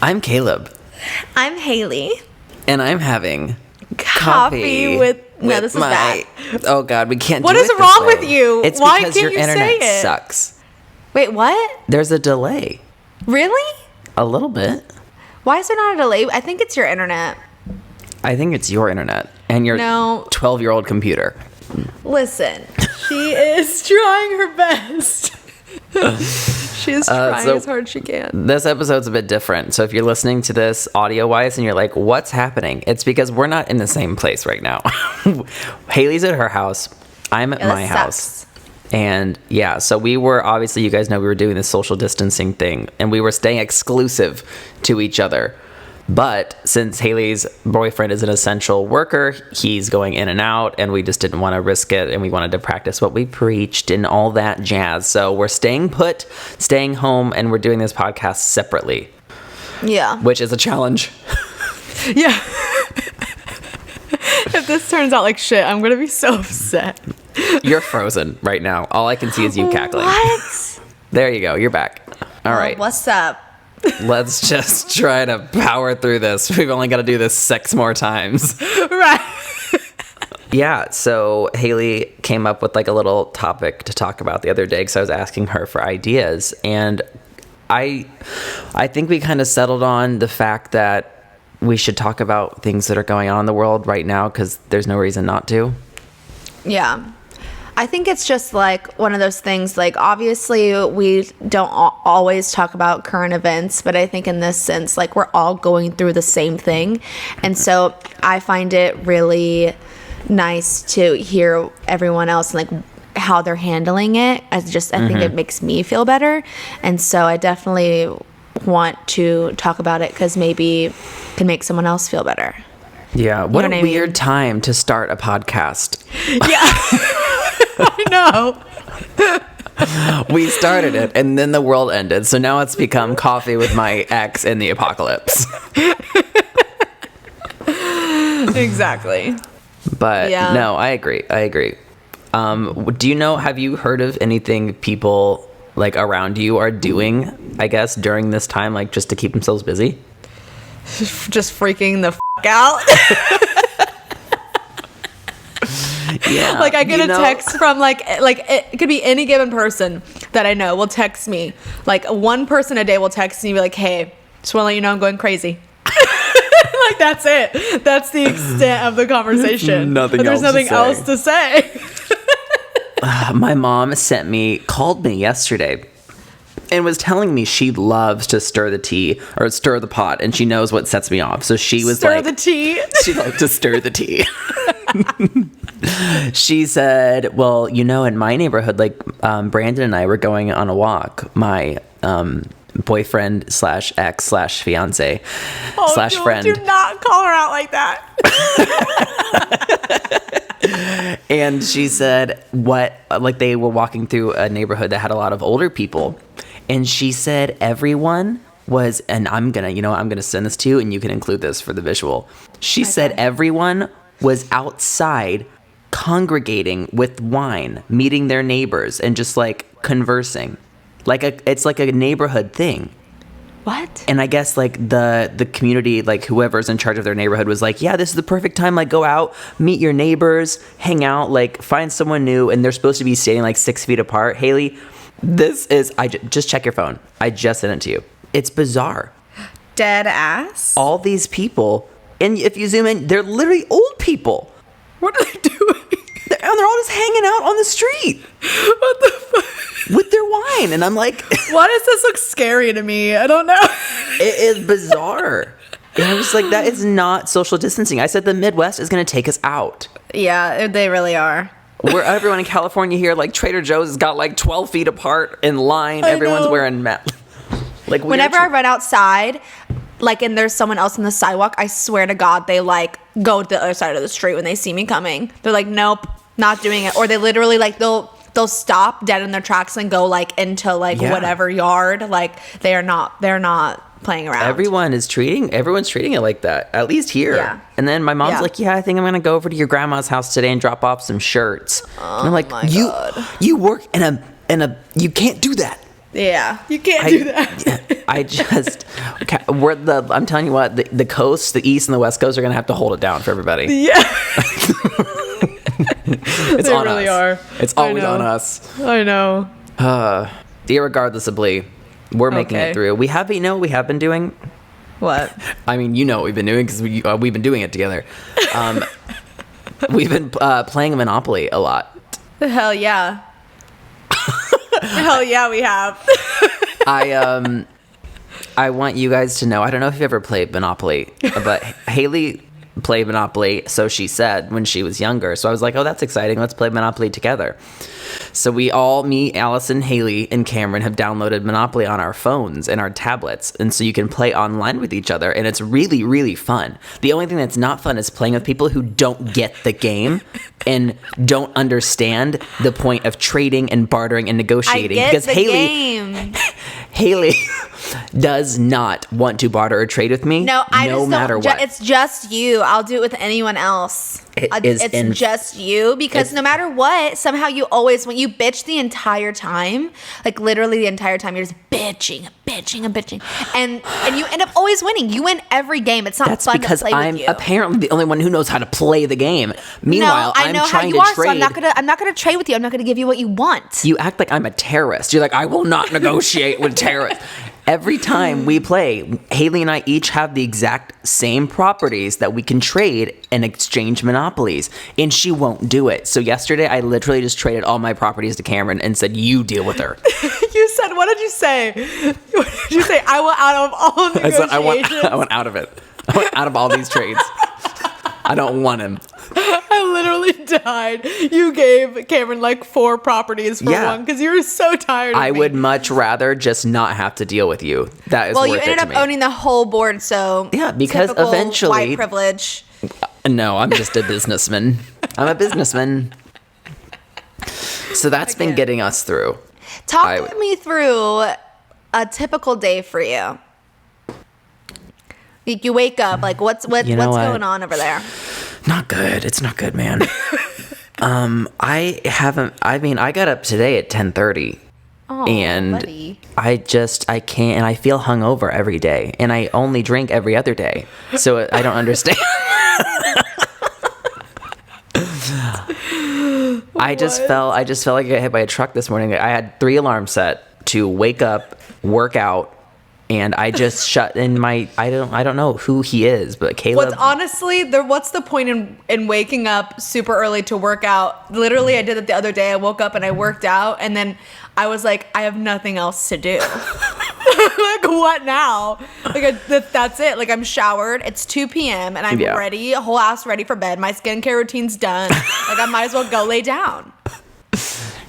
I'm Caleb. I'm Haley. And I'm having coffee with no, this is bad. Oh God, we can't What do it is this wrong way. with you? It's Why because can't your you internet say it? sucks. Wait, what? There's a delay. Really? A little bit. Why is there not a delay? I think it's your internet. I think it's your internet and your 12-year-old computer. Listen, she is trying her best. She is trying as hard as she can. This episode's a bit different. So if you're listening to this audio-wise and you're like, what's happening? It's because we're not in the same place right now. Haley's at her house. I'm at my house. And yeah, so we were, obviously, you guys know we were doing this social distancing thing. And we were staying exclusive to each other. But since Haley's boyfriend is an essential worker, he's going in and out, and we just didn't want to risk it, and we wanted to practice what we preached and all that jazz. So we're staying put, staying home, and we're doing this podcast separately. Yeah. Which is a challenge. Yeah. If this turns out like shit, I'm going to be so upset. You're frozen right now. All I can see is you cackling. What? There you go. You're back. All right. What's up? Let's just try to power through this. We've only got to do this 6 more times. Right. Yeah, so Haley came up with like a little topic to talk about the other day because I was asking her for ideas. And I think we kind of settled on the fact that we should talk about things that are going on in the world right now because there's no reason not to. Yeah. I think it's just like one of those things, like obviously we don't always talk about current events, but I think in this sense, like we're all going through the same thing. And so I find it really nice to hear everyone else, like how they're handling it. I think it makes me feel better. And so I definitely want to talk about it because maybe it can make someone else feel better. Yeah. What a weird time to start a podcast. Yeah. I know. We started it and then the world ended. So now it's become coffee with my ex in the apocalypse. Exactly. But yeah. No, I agree. Do you know, have you heard of anything people like around you are doing, I guess, during this time, like just to keep themselves busy? Just freaking the f*** out. Yeah, like I get a text from like it could be any given person that I know will text me. Like one person a day will text me and be like, "Hey, just want to let you know I'm going crazy." Like that's it. That's the extent of the conversation. There's nothing else to say. My mom called me yesterday and was telling me she loves to stir the tea or stir the pot, and she knows what sets me off. So she was stir the tea. She loved to stir the tea. She said, well, in my neighborhood, like Brandon and I were going on a walk. My boyfriend / ex / fiance / friend. Do not call her out like that. And she said they were walking through a neighborhood that had a lot of older people. And she said everyone was, and I'm gonna send this to you and you can include this for the visual. She said everyone was outside congregating with wine, meeting their neighbors and just like conversing. It's like a neighborhood thing. What? And I guess like the community, like whoever's in charge of their neighborhood was like, yeah, this is the perfect time. Like go out, meet your neighbors, hang out, like find someone new. And they're supposed to be standing like 6 feet apart. Haley, just check your phone. I just sent it to you. It's bizarre. Dead ass. All these people, and if you zoom in, they're literally old people. What are they doing? And they're all just hanging out on the street. What the fuck? With their wine. And I'm like, why does this look scary to me? I don't know. It is bizarre. And I'm just like, that is not social distancing. I said the Midwest is going to take us out. Yeah, they really are. Where everyone in California here, like Trader Joe's has got like 12 feet apart in line. Everyone's wearing masks. Like whenever I run outside, like, and there's someone else on the sidewalk, I swear to God, they like go to the other side of the street when they see me coming. They're like, nope, not doing it. Or they literally like, they'll stop dead in their tracks and go like into like whatever yard. Like they're not playing around. Everyone's treating it like that, at least here. Yeah. And then my mom's like, I think I'm going to go over to your grandma's house today and drop off some shirts. And I'm like, you work in a, you can't do that. Yeah, you can't do that. I'm telling you what, the coast, the east and the west coast are going to have to hold it down for everybody. Yeah. It's they on really us. are. It's always on us. I know. Irregardlessly, we're making it through. We have been doing? What? I mean, you know what we've been doing because we've been doing it together. We've been playing Monopoly a lot. Hell yeah. Hell yeah, we have. I want you guys to know, I don't know if you've ever played Monopoly, but Haley played Monopoly, so she said, when she was younger. So I was like, oh, that's exciting. Let's play Monopoly together. So me, Allison, Haley, and Cameron have downloaded Monopoly on our phones and our tablets. And so you can play online with each other. And it's really, really fun. The only thing that's not fun is playing with people who don't get the game and don't understand the point of trading and bartering and negotiating. I get the game. Haley does not want to barter or trade with me. No, I no just matter don't. what. It's just you. I'll do it with anyone else. It's just you, because no matter what, somehow you always, when you bitch the entire time, like literally the entire time, you're just bitching, and you end up always winning. You win every game. It's not fun to play with you. That's because I'm apparently the only one who knows how to play the game. Meanwhile, I'm trying to trade. So I'm not gonna trade with you. I'm not gonna give you what you want. You act like I'm a terrorist. You're like, I will not negotiate with terrorists. Every time we play, Haley and I each have the exact same properties that we can trade and exchange monopolies, and she won't do it. So yesterday, I literally just traded all my properties to Cameron and said, you deal with her. You said, what did you say? What did you say? I want out of all negotiations. I want out of it. I want out of all these trades. I don't want him. I literally died. You gave Cameron like 4 properties for one because you were so tired of me. I would much rather just not have to deal with you. That is worth it to me. Well, you ended up owning the whole board, so yeah, because eventually white privilege. No, I'm just a businessman. I'm a businessman. So that's been getting us through. Talk me through a typical day for you. You wake up, like what's going on over there? Not good. It's not good, man. I got up today at 10:30. Oh, and buddy. I can't, and I feel hungover every day, and I only drink every other day. So I don't understand. I just felt like I got hit by a truck this morning. I had 3 alarms set to wake up, work out, and I just shut in my, I don't know who he is, but Caleb. What's the point in waking up super early to work out? Literally, I did it the other day. I woke up and I worked out, and then I was like, I have nothing else to do. Like, what now? Like, that's it. Like, I'm showered. It's 2 p.m. and I'm ready, whole ass ready for bed. My skincare routine's done. Like, I might as well go lay down.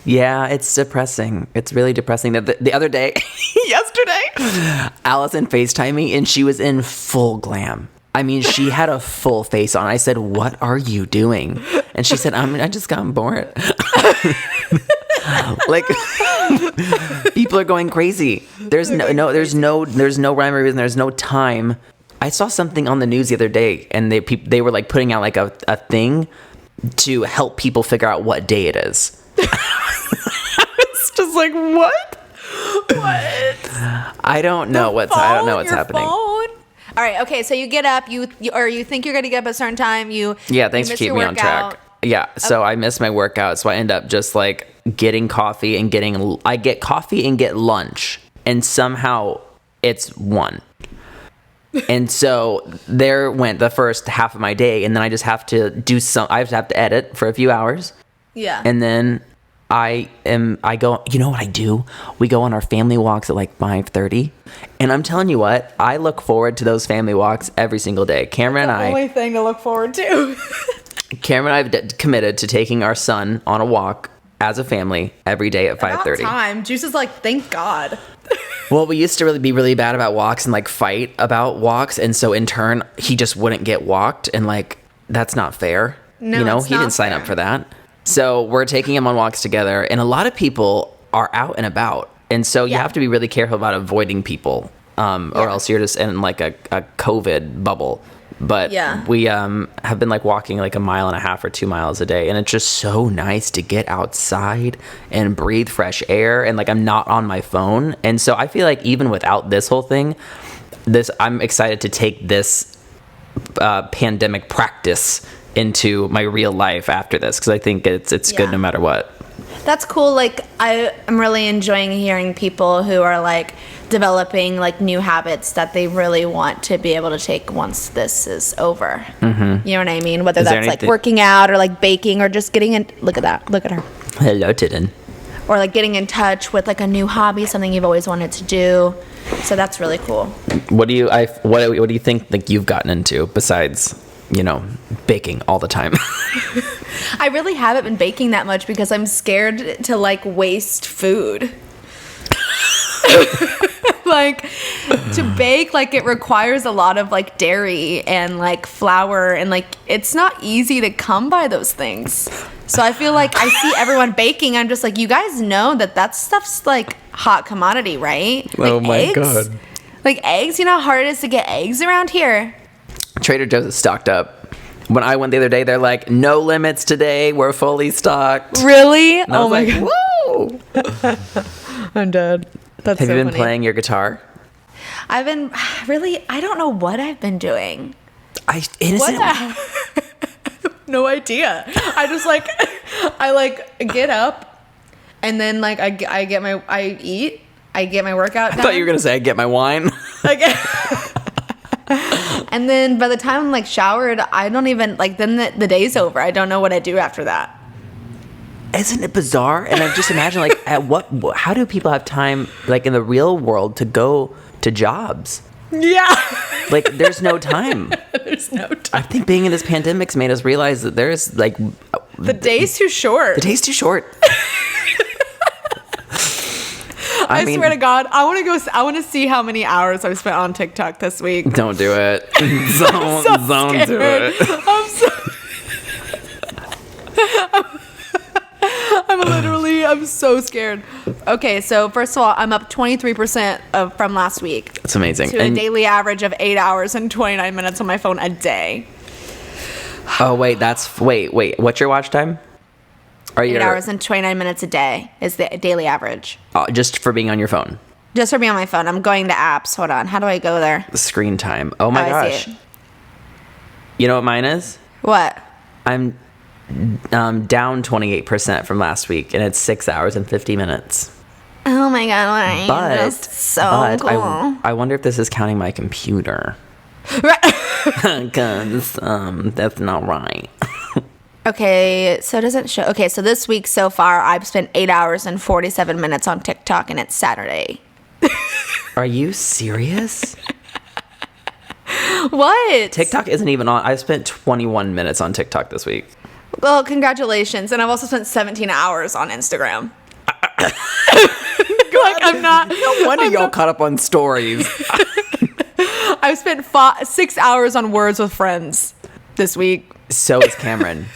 Yeah, it's depressing. It's really depressing. The other day, yesterday, Allison FaceTimed me and she was in full glam. I mean, she had a full face on. I said, "What are you doing?" And she said, "I just got bored." Like, people are going crazy. There's no rhyme or reason. There's no time. I saw something on the news the other day, and they were like putting out like a thing to help people figure out what day it is. It's just like, what? I don't know what's happening. Phone? All right, okay, so you get up, you think you're going to get up at a certain time, thanks for keeping me on track. Yeah, so I miss my workout, so I end up just like getting coffee and I get coffee and get lunch, and somehow it's 1. And so there went the first half of my day, and then I just have to I have to edit for a few hours. Yeah. And then I go, you know what I do? We go on our family walks at like 5:30. And I'm telling you what, I look forward to those family walks every single day. Cameron and I. Only thing to look forward to. Cameron and I have committed to taking our son on a walk as a family every day at 5:30. About time. Juice is like, thank God. Well, we used to be really bad about walks and like fight about walks. And so in turn, he just wouldn't get walked. And like, that's not fair. No, he didn't sign up for that. So we're taking him on walks together, and a lot of people are out and about. And so you have to be really careful about avoiding people, or else you're just in like a COVID bubble. but Yeah. we have been like walking like 1.5 miles or 2 miles a day, and it's just so nice to get outside and breathe fresh air, and like I'm not on my phone. And so I feel like even without this whole thing, I'm excited to take this pandemic practice into my real life after this, because I think it's good no matter what. That's cool. Like, I am really enjoying hearing people who are like developing like new habits that they really want to be able to take once this is over. Mm-hmm. You know what I mean? Whether that's like working out or like baking or just getting in. Look at that. Look at her. Hello, Titten. Or like getting in touch with like a new hobby, something you've always wanted to do. So that's really cool. What do you think like you've gotten into besides, baking all the time? I really haven't been baking that much because I'm scared to like waste food. Like, to bake, like, it requires a lot of like dairy and like flour, and like it's not easy to come by those things. So I feel like I see everyone baking, I'm just like, you guys know that stuff's like hot commodity, right? Like, oh my eggs? God. Like eggs, you know how hard it is to get eggs around here? Trader Joe's is stocked up. When I went the other day, they're like, no limits today, we're fully stocked. Really? And I was like, whoa. I'm dead. That's Have so you been funny. playing your guitar? I've been I don't know what I've been doing. No idea. I just like, get up and then like I get my workout done. I thought you were going to say I get my wine. And then by the time I'm like showered, I don't even like, then the day's over. I don't know what I do after that. Isn't it bizarre? And I just imagine like how do people have time like in the real world to go to jobs? Yeah. Like there's no time. There's no time. I think being in this pandemic's made us realize that there's like the day's too short. The day's too short. I swear to God, I want to see how many hours I've spent on TikTok this week. Don't do it. Don't do it. I'm so scared. Okay, so first of all, I'm up 23% from last week. That's amazing. To a daily average of 8 hours and 29 minutes on my phone a day. Oh, wait, wait. What's your watch time? 8 hours and 29 minutes a day is the daily average. Just for being on your phone? Just for being on my phone. I'm going to apps. Hold on. How do I go there? The screen time. Oh my gosh. I see it. You know what mine is? What? I'm down 28% from last week, and it's 6 hours and 50 minutes. Oh my God. That's so cool. I wonder if this is counting my computer. Because that's not right. Okay, so it doesn't show. Okay, so this week so far, I've spent 8 hours and 47 minutes on TikTok, and it's Saturday. Are you serious? What? TikTok isn't even on. I've spent 21 minutes on TikTok this week. Well, congratulations. And I've also spent 17 hours on Instagram. I'm not. No wonder y'all caught up on stories. I've spent 6 hours on Words with Friends this week. So is Cameron.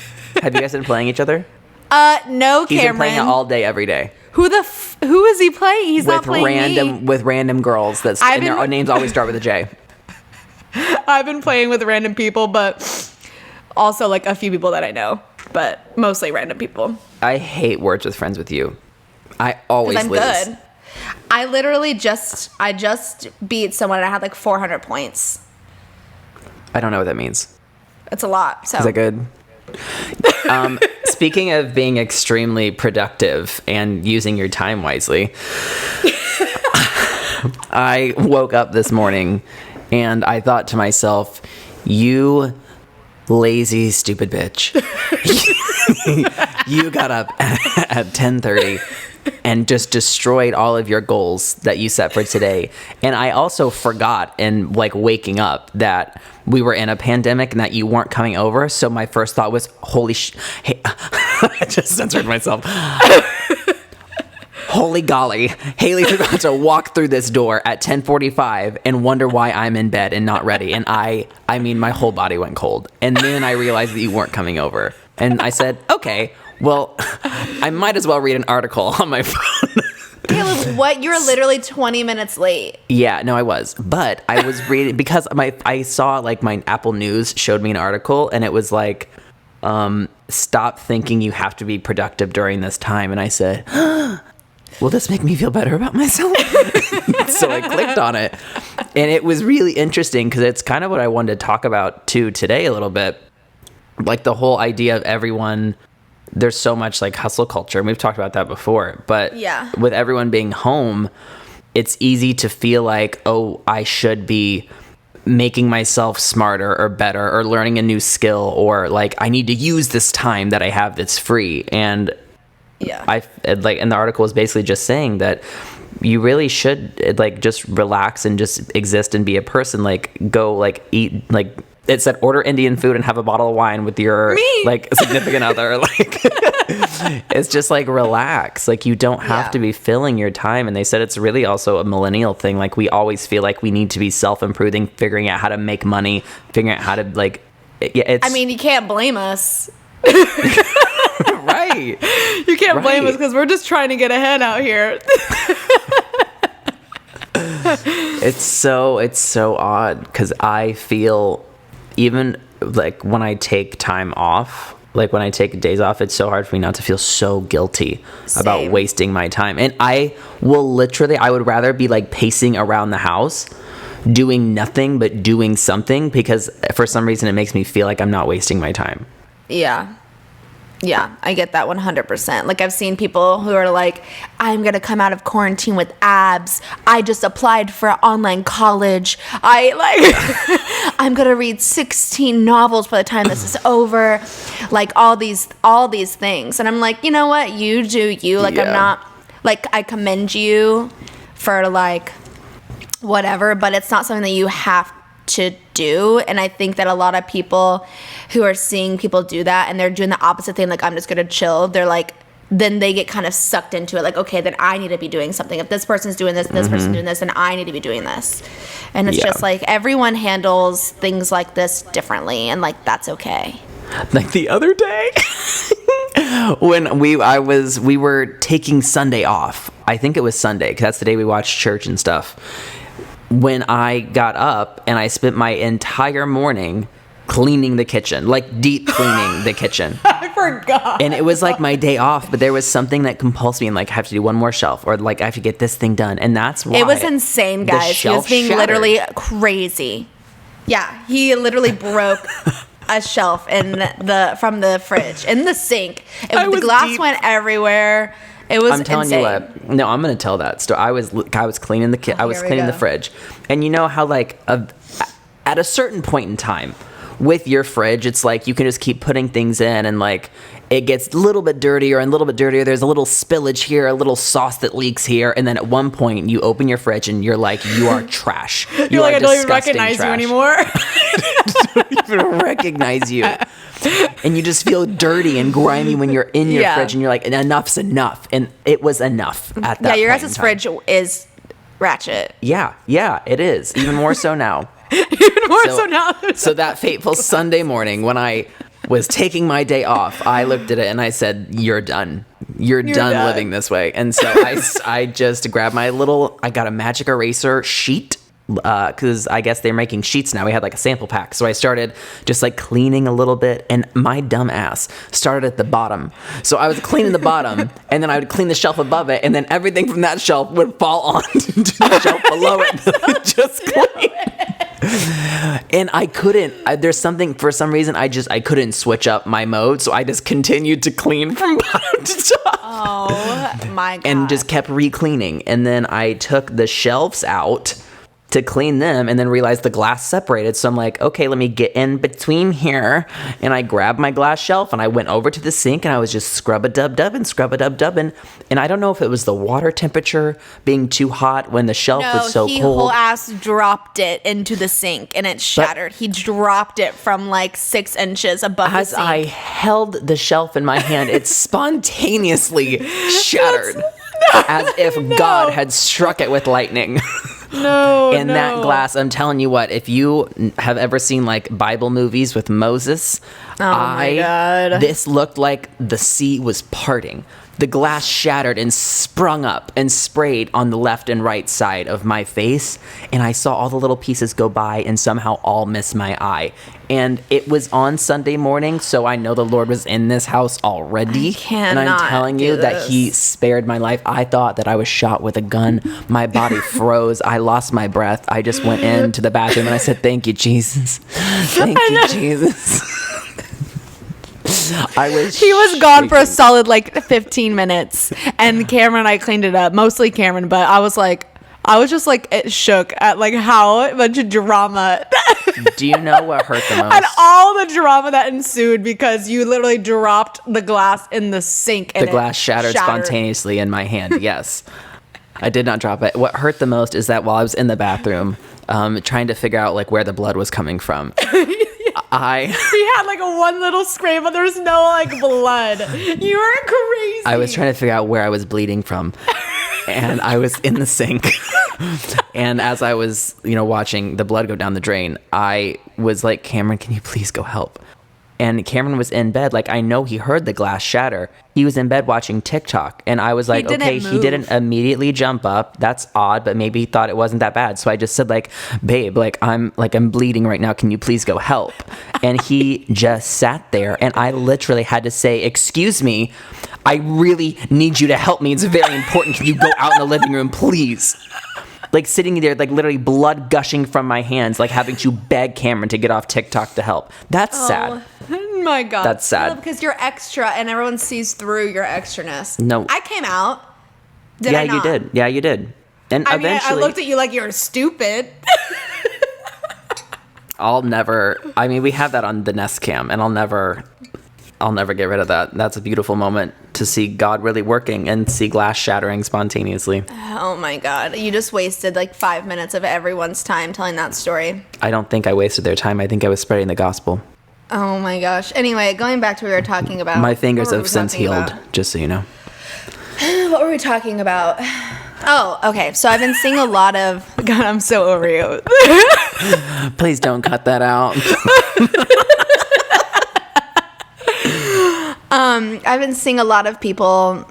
Have you guys been playing each other? No, Cameron. He's been playing it all day, every day. Who is he playing? He's not playing me. With random girls and their names always start with a J. I've been playing with random people, but also like a few people that I know, but mostly random people. I hate Words with Friends with you. I always lose. Good. I literally just beat someone and I had like 400 points. I don't know what that means. It's a lot. So. Is that good? Speaking of being extremely productive and using your time wisely, I woke up this morning and I thought to myself, you lazy, stupid bitch. You got up at 10:30 and just destroyed all of your goals that you set for today. And I also forgot in like waking up that we were in a pandemic and that you weren't coming over. So my first thought was, hey, I just censored myself. Holy golly, Haley's about to walk through this door at 10:45 and wonder why I'm in bed and not ready. And I mean, my whole body went cold. And then I realized that you weren't coming over. And I said, okay, well, I might as well read an article on my phone. Caleb, what? You were literally 20 minutes late. Yeah, no, I was. But I was reading because I saw like my Apple News showed me an article and it was like, stop thinking you have to be productive during this time. And I said, will this make me feel better about myself? So I clicked on it. And it was really interesting because it's kind of what I wanted to talk about too today a little bit. Like the whole idea of everyone, there's so much like hustle culture. And we've talked about that before. But with everyone being home, it's easy to feel like, oh, I should be making myself smarter or better or learning a new skill, or like I need to use this time that I have that's free. And and the article was basically just saying that you really should like just relax and just exist and be a person. Like go like eat, like it said order Indian food and have a bottle of wine with your like significant other. Like it's just like relax. Like you don't have to be filling your time. And they said it's really also a millennial thing. Like we always feel like we need to be self-improving, figuring out how to make money, figuring out how to like. It's, I mean, you can't blame us. Right. You can't blame us because we're just trying to get ahead out here. It's so odd because I feel even like when I take time off, like when I take days off, it's so hard for me not to feel so guilty about wasting my time. And I would rather be like pacing around the house doing nothing but doing something, because for some reason it makes me feel like I'm not wasting my time. Yeah, I get that 100%. Like, I've seen people who are like, I'm going to come out of quarantine with abs. I just applied for online college. I'm going to read 16 novels by the time this is over. Like, all these things. And I'm like, you know what? You do you. Like, I'm not, like, I commend you for, like, whatever, but it's not something that you have to do. And I think that a lot of people who are seeing people do that and they're doing the opposite thing, like I'm just gonna chill, they're like, then they get kind of sucked into it, like, okay, then I need to be doing something. If this person's doing this and this person's doing this, then I need to be doing this. And it's just like everyone handles things like this differently, and like that's okay. Like the other day when we were taking Sunday off. I think it was Sunday because that's the day we watched church and stuff. When I got up and I spent my entire morning cleaning the kitchen, like deep cleaning the kitchen. I forgot. And it was like my day off, but there was something that compulsed me and like I have to do one more shelf, or like I have to get this thing done. And that's why it was insane, guys. He was being literally crazy. Yeah, he literally broke a shelf from the fridge in the sink. The glass went everywhere. It was I'm telling insane. you what. No, I'm going to tell that story. I was cleaning the fridge. And you know how like at a certain point in time with your fridge, it's like you can just keep putting things in and like it gets a little bit dirtier and a little bit dirtier. There's a little spillage here, a little sauce that leaks here. And then at one point you open your fridge and you're like, you are trash. You're like, I don't even recognize you anymore. I don't even recognize you. And you just feel dirty and grimy when you're in your fridge and you're like, enough's enough. And it was enough at that point. Yeah, your guys' fridge is ratchet. Yeah, it is. Even more so now. So now. So that fateful Sunday morning when I was taking my day off, I looked at it and I said, you're done. You're done living this way. And so I just grabbed I got a magic eraser sheet. Because I guess they're making sheets now. We had like a sample pack. So I started just like cleaning a little bit, and my dumb ass started at the bottom. So I was cleaning the bottom, and then I would clean the shelf above it, and then everything from that shelf would fall onto the shelf below it. Just clean. And I couldn't, there's something, for some reason, I couldn't switch up my mode. So I just continued to clean from bottom to top. Oh my God. And just kept re-cleaning. And then I took the shelves out to clean them and then realized the glass separated. So I'm like, okay, let me get in between here. And I grabbed my glass shelf and I went over to the sink and I was just scrub-a-dub-dubbing. And I don't know if it was the water temperature being too hot when the shelf was so cold. He whole ass dropped it into the sink and it shattered. He dropped it from like 6 inches above the sink. As I held the shelf in my hand, it spontaneously shattered. As if God had struck it with lightning. That glass, I'm telling you what, if you have ever seen like Bible movies with Moses, my God. This looked like the sea was parting. the glass shattered and sprung up and sprayed on the left and right side of my face. And I saw all the little pieces go by and somehow all miss my eye. And it was on Sunday morning, so I know the Lord was in this house already. And I'm telling you that he spared my life. I thought that I was shot with a gun. My body froze. I lost my breath. I just went into the bathroom and I said, thank you, Jesus. Thank you, Jesus. He was gone for a solid like 15 minutes, and Cameron and I cleaned it up, mostly Cameron, but I was just like shook at like how much drama. Do you know what hurt the most? And all the drama that ensued because you literally dropped the glass in the sink and the glass shattered spontaneously in my hand. Yes. I did not drop it. What hurt the most is that while I was in the bathroom, trying to figure out like where the blood was coming from, he had like a one little scrape, but there was no like blood. You were crazy. I was trying to figure out where I was bleeding from, and I was in the sink. And as I was, watching the blood go down the drain, I was like, Cameron, can you please go help? And Cameron was in bed. Like, I know he heard the glass shatter. He was in bed watching TikTok. And I was like, okay, he didn't immediately jump up. That's odd, but maybe he thought it wasn't that bad. So I just said, like, babe, I'm bleeding right now. Can you please go help? And he just sat there. And I literally had to say, excuse me, I really need you to help me. It's very important. Can you go out in the living room, please? Like sitting there, like literally blood gushing from my hands, like having to beg Cameron to get off TikTok to help. That's sad. Oh my God. That's sad. No, because you're extra and everyone sees through your extraness. No. I came out. Did I not? You did. Yeah, you did. And eventually. I looked at you like you're stupid. we have that on the Nest Cam, and I'll never get rid of that. That's a beautiful moment to see God really working and see glass shattering spontaneously. Oh my God. You just wasted like 5 minutes of everyone's time telling that story. I don't think I wasted their time. I think I was spreading the gospel. Oh my gosh. Anyway, going back to what we were talking about. My fingers have since healed, just so you know. What were we talking about? Oh, okay. So I've been seeing a lot of... God, I'm so over you. Please don't cut that out. I've been seeing a lot of people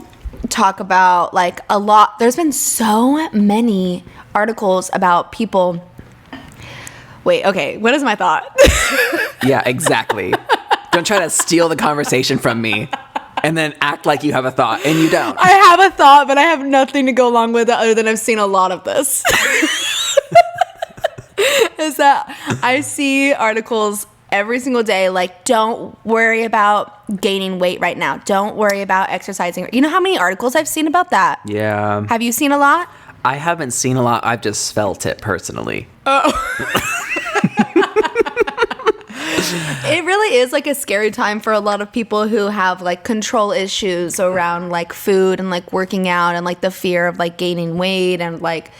talk about like a lot. There's been so many articles about people. Wait, okay. What is my thought? Yeah, exactly. Don't try to steal the conversation from me and then act like you have a thought, and you don't. I have a thought, but I have nothing to go along with it other than I've seen a lot of this. Is that I see articles every single day like, don't worry about gaining weight right now. Don't worry about exercising. You know how many articles I've seen about that? Yeah. Have you seen a lot? I haven't seen a lot. I've just felt it personally. Oh. It really is like a scary time for a lot of people who have like control issues around like food and like working out and like the fear of like gaining weight and like,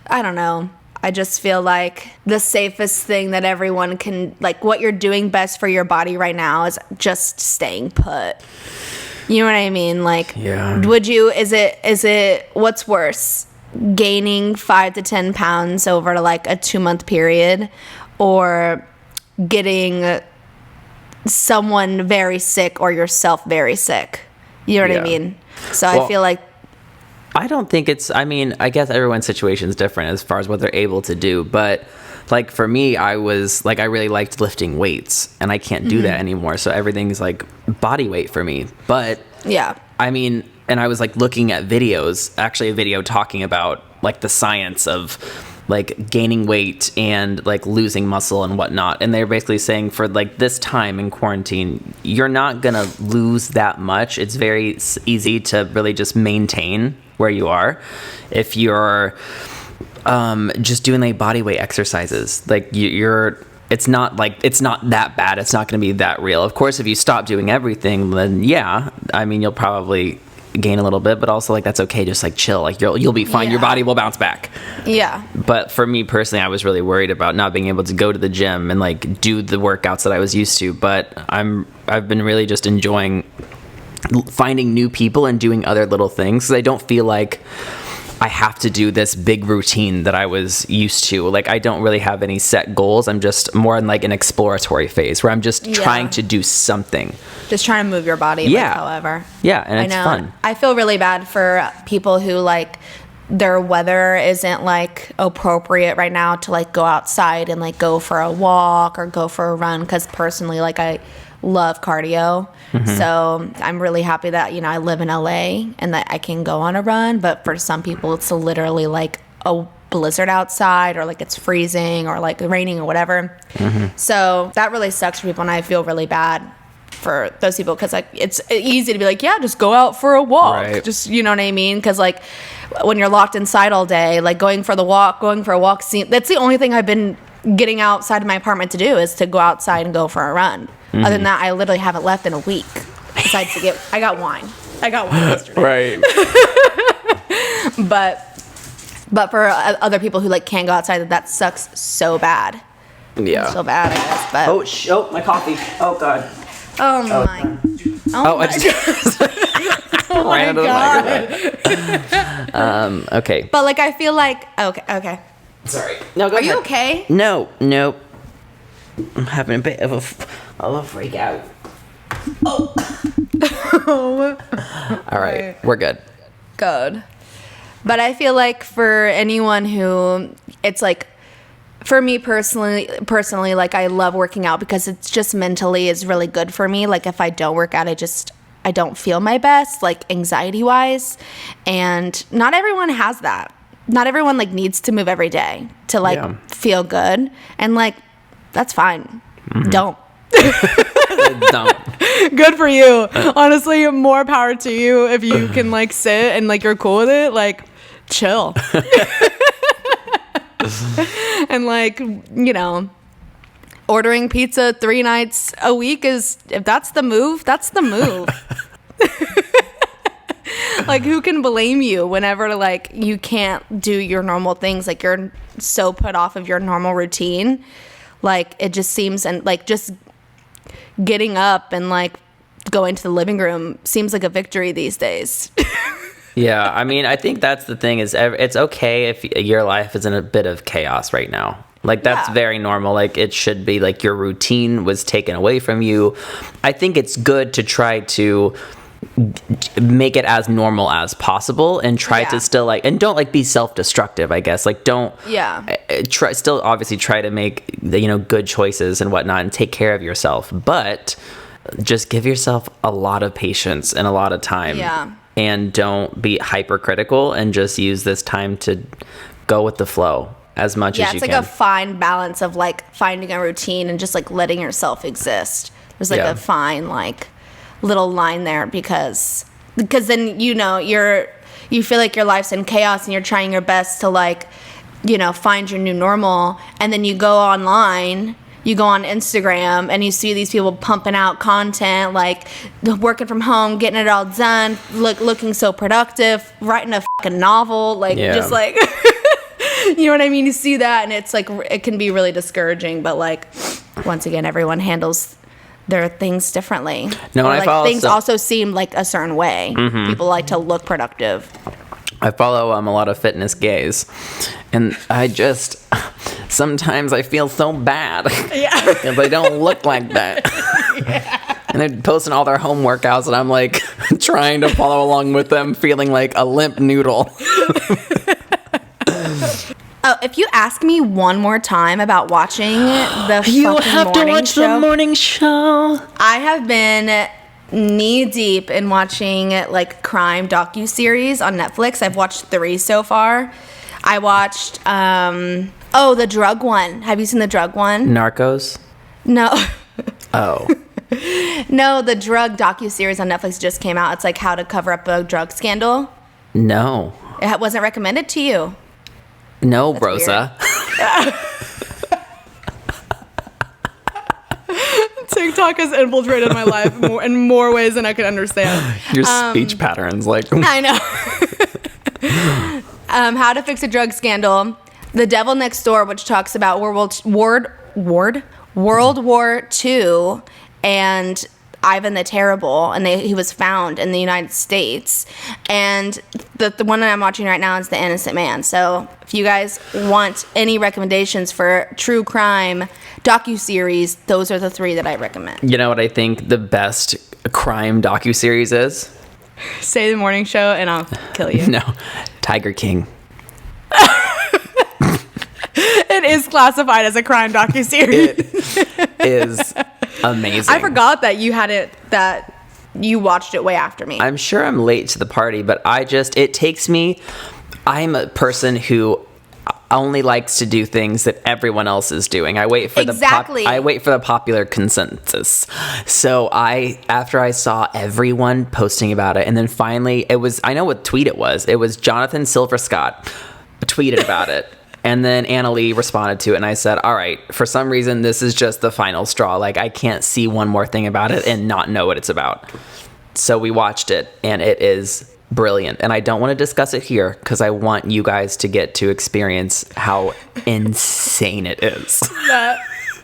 I don't know. I just feel like the safest thing that everyone can, like what you're doing best for your body right now is just staying put. You know what I mean? Like, yeah. Is it, what's worse? Gaining 5 to 10 pounds over like a 2-month period, or getting someone very sick or yourself very sick? You know what I mean? So I feel like, I don't think I guess everyone's situation is different as far as what they're able to do. But like for me, I really liked lifting weights, and I can't do that anymore. So everything's like body weight for me. But yeah, and I was like looking at videos, actually a video talking about like the science of like gaining weight and like losing muscle and whatnot. And they're basically saying for like this time in quarantine, you're not going to lose that much. It's very easy to really just maintain where you are if you're just doing like body weight exercises. Like it's not that bad. It's not going to be that real. Of course, if you stop doing everything, then you'll probably gain a little bit, but also like that's okay. Just like chill. Like you'll be fine. Your body will bounce back. Yeah. But for me personally, I was really worried about not being able to go to the gym and like do the workouts that I was used to. But I've been really just enjoying finding new people and doing other little things, because I don't feel like I have to do this big routine that I was used to. Like, I don't really have any set goals. I'm just more in like an exploratory phase where I'm just trying to do something. Just trying to move your body, like, however. Yeah, and it's fun. I feel really bad for people who, like, their weather isn't, like, appropriate right now to, like, go outside and, like, go for a walk or go for a run. Because personally, like, I love cardio. So I'm really happy that, you know, I live in LA and that I can go on a run. But for some people, it's literally like a blizzard outside, or like it's freezing, or like raining, or whatever. So that really sucks for people, and I feel really bad for those people, because like it's easy to be like, yeah, just go out for a walk, just, you know what I mean? Because like when you're locked inside all day, like going for a walk, that's the only thing I've been getting outside of my apartment to do, is to go outside and go for a run. Other than that, I literally haven't left in a week. Besides I got wine yesterday. Right. But for other people who like can't go outside, that sucks so bad. Yeah. So bad, I guess. But my coffee. Oh God. Oh my. I just Oh my God. Okay. But like, I feel like okay. Sorry. No, go ahead. Are you okay? No. I'm having a bit of a freak out. Oh. All right. We're good. Good. But I feel like for anyone who, it's like, for me personally, like, I love working out because it's just mentally is really good for me. Like, if I don't work out, I don't feel my best, like, anxiety wise. And not everyone has that. Not everyone like needs to move every day to like feel good. And like, that's fine. Don't. Don't. Good for you. Honestly, more power to you if you can like sit and like you're cool with it. Like, chill. And like, you know, ordering pizza 3 nights a week is, if that's the move, that's the move. Like, who can blame you whenever like you can't do your normal things? Like, you're so put off of your normal routine. Like, it just seems, and like just getting up and like going to the living room seems like a victory these days. Yeah, I mean, I think that's the thing, is it's okay if your life is in a bit of chaos right now. Like, that's very normal. Like, it should be like your routine was taken away from you. I think it's good to try to make it as normal as possible and try to still like, and don't like be self-destructive, I guess. Like, don't still obviously try to make the, you know, good choices and whatnot and take care of yourself, but just give yourself a lot of patience and a lot of time, and don't be hypercritical, and just use this time to go with the flow as much as you can. Yeah, it's like a fine balance of like finding a routine and just like letting yourself exist. There's like a fine like little line there, because then, you know, you feel like your life's in chaos and you're trying your best to like, you know, find your new normal, and then you go online, you go on Instagram and you see these people pumping out content, like working from home, getting it all done, looking so productive, writing a fucking novel, like just like you know what I mean? You see that and it's like, it can be really discouraging, but like, once again, everyone handles their things differently. No, or, like, things also seem like a certain way. People like to look productive. I follow a lot of fitness gays, and I just sometimes I feel so bad because they don't look like that. And they're posting all their home workouts, and I'm like trying to follow along with them, feeling like a limp noodle. Oh, if you ask me one more time about watching the you have to watch the morning show. I have been knee deep in watching like crime docuseries on Netflix. I've watched 3 so far. I watched the drug one. Have you seen the drug one? Narcos? No. Oh. No, the drug docuseries on Netflix just came out. It's like how to cover up a drug scandal. No. It wasn't recommended to you. No, that's Rosa. TikTok has infiltrated my life in more ways than I could understand. Your speech patterns, like. I know. How to Fix a Drug Scandal. The Devil Next Door, which talks about World War II, and Ivan the Terrible, and he was found in the United States. And the one that I'm watching right now is The Innocent Man. So if you guys want any recommendations for true crime docuseries, those are the 3 that I recommend. You know what I think the best crime docuseries is? Say the morning show and I'll kill you. No, Tiger King. It is classified as a crime docuseries. It is amazing. I forgot that that you watched it way after me. I'm sure I'm late to the party, but it takes me, I'm a person who only likes to do things that everyone else is doing. I wait for the popular consensus. So after I saw everyone posting about it, and then finally I know what tweet it was. It was Jonathan Silverscott tweeted about it. And then Anna Lee responded to it, and I said, all right, for some reason, this is just the final straw. Like, I can't see one more thing about it and not know what it's about. So we watched it, and it is brilliant. And I don't want to discuss it here because I want you guys to get to experience how insane it is.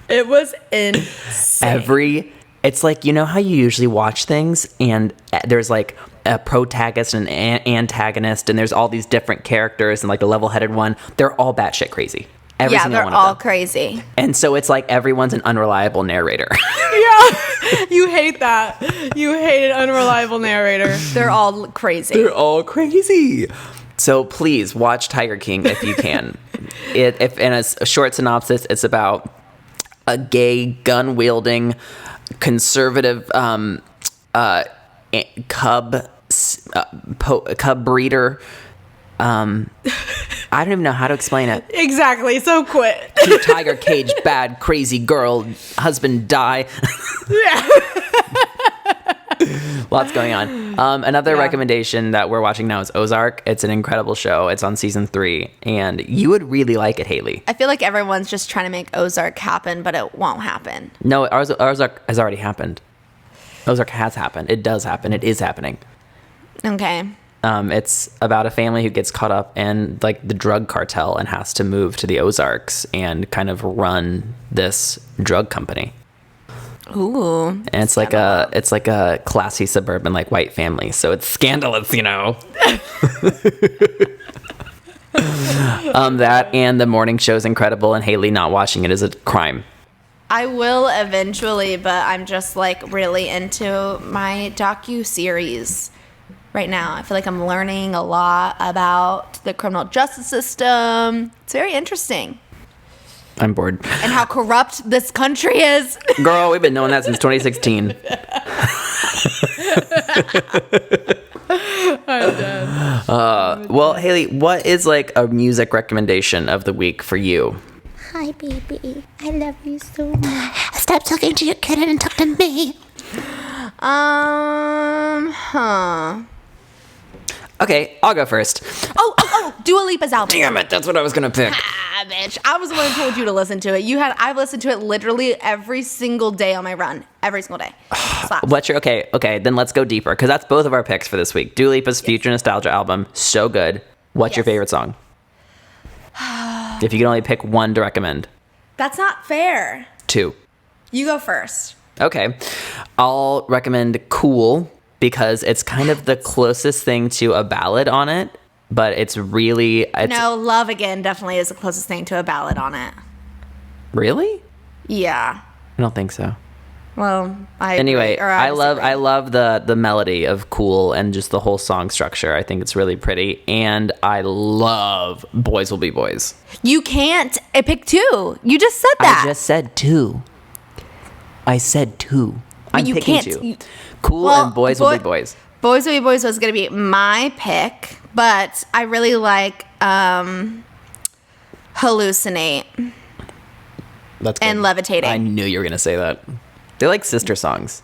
It was insane. It's like, you know how you usually watch things, and there's like a protagonist and an antagonist, and there's all these different characters, and like the level-headed one, they're all batshit crazy. Every single one of them. They're all crazy. And so it's like everyone's an unreliable narrator. Yeah, you hate that. You hate an unreliable narrator. They're all crazy. They're all crazy. So please watch Tiger King if you can. If in a short synopsis, it's about a gay, gun-wielding, conservative cub breeder. I don't even know how to explain it. Exactly. So quit. Cute tiger, cage, bad, crazy girl, husband die. Yeah. Lots going on. Another recommendation that we're watching now is Ozark. It's an incredible show. It's on season 3, and you would really like it, Haley. I feel like everyone's just trying to make Ozark happen, but it won't happen. No, Ozark has already happened. Ozark has happened. It does happen. It is happening. Okay. It's about a family who gets caught up in like the drug cartel and has to move to the Ozarks and kind of run this drug company. Ooh. And it's like a classy suburban like white family. So it's scandalous, you know. That and the morning show is incredible, and Haley not watching it is a crime. I will eventually, but I'm just like really into my docu-series right now. I feel like I'm learning a lot about the criminal justice system. It's very interesting. I'm bored. And how corrupt this country is. Girl, we've been knowing that since 2016. I'm done. Well, Haley, what is like a music recommendation of the week for you? Hi, baby. I love you so much. Stop talking to your kid and talk to me. Okay, I'll go first. Oh, Dua Lipa's album. Damn it, that's what I was gonna pick. Bitch. I was the one who told you to listen to it. I've listened to it literally every single day on my run. Every single day. What's your okay, then let's go deeper, because that's both of our picks for this week. Dua Lipa's Future Nostalgia album, so good. What's your favorite song? If you can only pick one to recommend. That's not fair. 2. You go first. Okay. I'll recommend Cool, because it's kind of the closest thing to a ballad on it, but it's no, Love Again definitely is the closest thing to a ballad on it. Really? Yeah. I don't think so. Well, I love the melody of Cool and just the whole song structure. I think it's really pretty, and I love Boys Will Be Boys. You can't pick 2. You just said that. I just said 2. I said 2. I'm picking 2. Cool and Boys Will Be Boys. Boys Will Be Boys was going to be my pick, but I really like Hallucinate. That's good. And Levitating. I knew you were going to say that. They're like sister songs.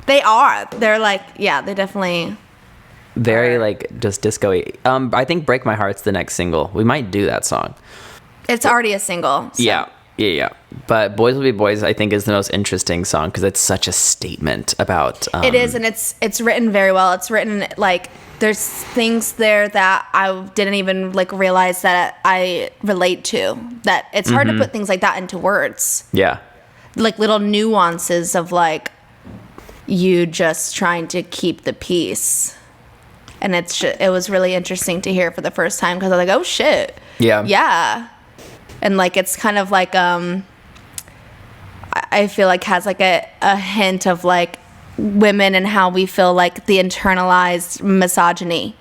They are. They're like, yeah, they definitely very are. like just disco-y. I think Break My Heart's the next single. We might do that song. It's already a single. So. Yeah. But Boys Will Be Boys, I think, is the most interesting song because it's such a statement about... it is, and it's written very well. It's written, like, there's things there that I didn't even, like, realize that I relate to. That it's hard to put things like that into words. Yeah. Like, little nuances of, like, you just trying to keep the peace. And it was really interesting to hear for the first time because I was like, oh shit. Yeah. And like it's kind of like I feel like has like a hint of like women and how we feel like the internalized misogyny.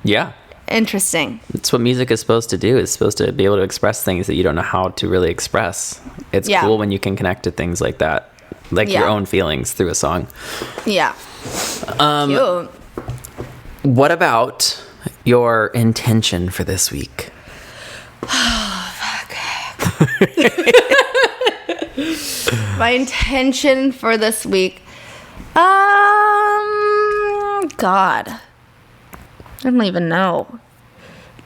Yeah. Interesting. It's what music is supposed to do. It's supposed to be able to express things that you don't know how to really express. It's cool when you can connect to things like that, like your own feelings through a song. Yeah. Cute. What about your intention for this week? Oh, fuck. My intention for this week. God. I don't even know.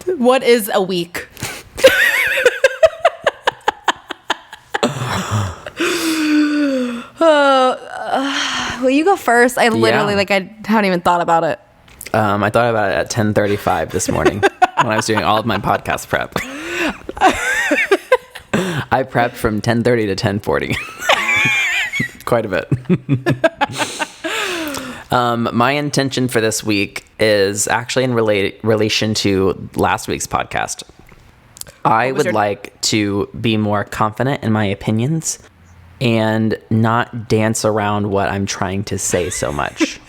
What is a week? Will you go first? I literally, I haven't even thought about it. I thought about it at 10:35 this morning when I was doing all of my podcast prep. I prepped from 10:30 to 10:40. Quite a bit. My intention for this week is actually in relation to last week's podcast. I would like to be more confident in my opinions and not dance around what I'm trying to say so much.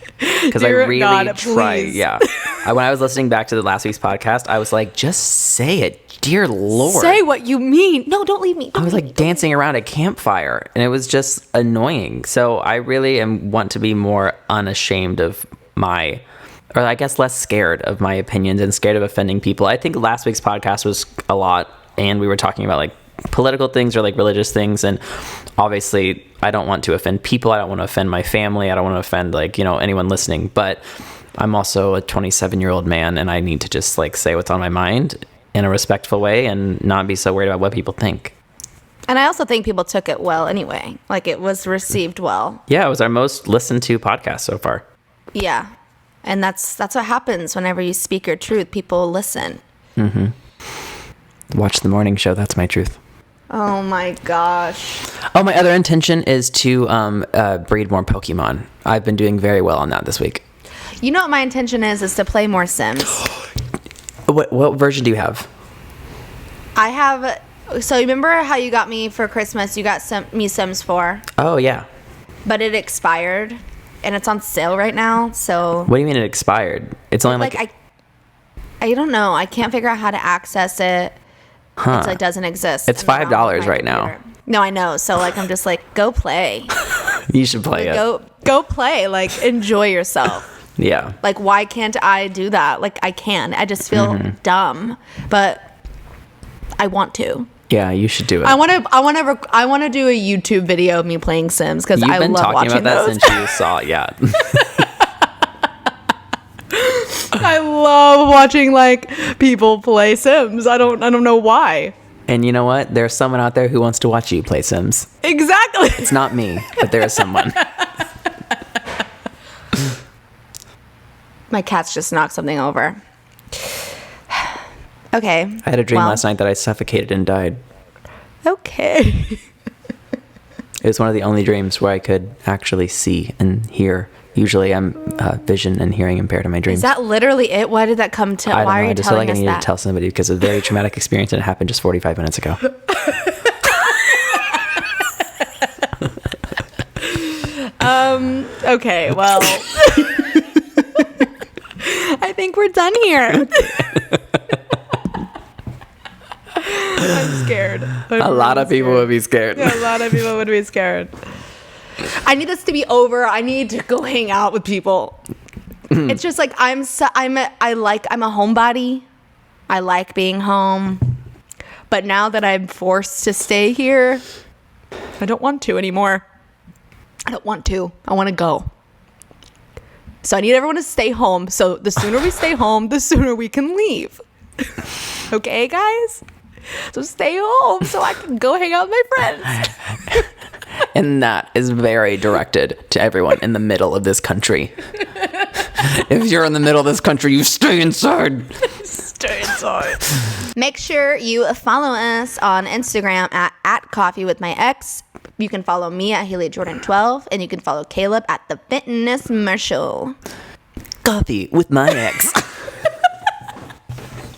Because I really try. Yeah. When I was listening back to the last week's podcast, I was like, just say it. Dear Lord. Say what you mean. No, don't leave me. I was like dancing around a campfire and it was just annoying. So I really want to be more unashamed of or I guess less scared of my opinions and scared of offending people. I think last week's podcast was a lot and we were talking about like political things or like religious things. And obviously I don't want to offend people. I don't want to offend my family. I don't want to offend anyone listening, but I'm also a 27-year-old man and I need to just like say what's on my mind in a respectful way and not be so worried about what people think. And I also think people took it well anyway. Like it was received well. Yeah, it was our most listened to podcast so far. Yeah. And that's what happens whenever you speak your truth. People listen. Mm-hmm. Watch the morning show. That's my truth. Oh my gosh. Oh, my other intention is to breed more Pokemon. I've been doing very well on that this week. You know what my intention is to play more Sims. What version do you have? I have. So remember how you got me for Christmas? You got me Sims 4. Oh yeah. But it expired, and it's on sale right now. So. What do you mean it expired? It's only I don't know. I can't figure out how to access it. Huh. It doesn't exist. It's $5 right now. No, I know. So I'm just like, go play. You should play it. Go play. Like enjoy yourself. Yeah. Like, why can't I do that? Like, I can. I just feel dumb, but I want to. Yeah, you should do it. I want to do a YouTube video of me playing Sims because I love watching those. You've been talking about that since you saw it. Yeah. I love watching people play Sims. I don't know why. And you know what? There's someone out there who wants to watch you play Sims. Exactly. It's not me, but there is someone. My cats just knocked something over. Okay. I had a dream last night that I suffocated and died. Okay. It was one of the only dreams where I could actually see and hear. Usually I'm vision and hearing impaired in my dreams. Is that literally it? Why did that come to? I don't know. Are you I just feel like I needed that? to tell somebody because it's a very traumatic experience and it happened just 45 minutes ago. Okay, well. I think we're done here. I'm scared. A lot of people would be scared. Yeah, a lot of people would be scared. I need this to be over. I need to go hang out with people. It's just like I'm a homebody. I like being home. But now that I'm forced to stay here, I don't want to anymore. I don't want to. I want to go. So I need everyone to stay home. So the sooner we stay home, the sooner we can leave. Okay, guys? So stay home so I can go hang out with my friends. And that is very directed to everyone in the middle of this country. If you're in the middle of this country, you stay inside. Stay inside. Make sure you follow us on Instagram at coffee with my ex. You can follow me at Haley Jordan 12, and you can follow Caleb at the Fitness Marshall. Coffee with my ex.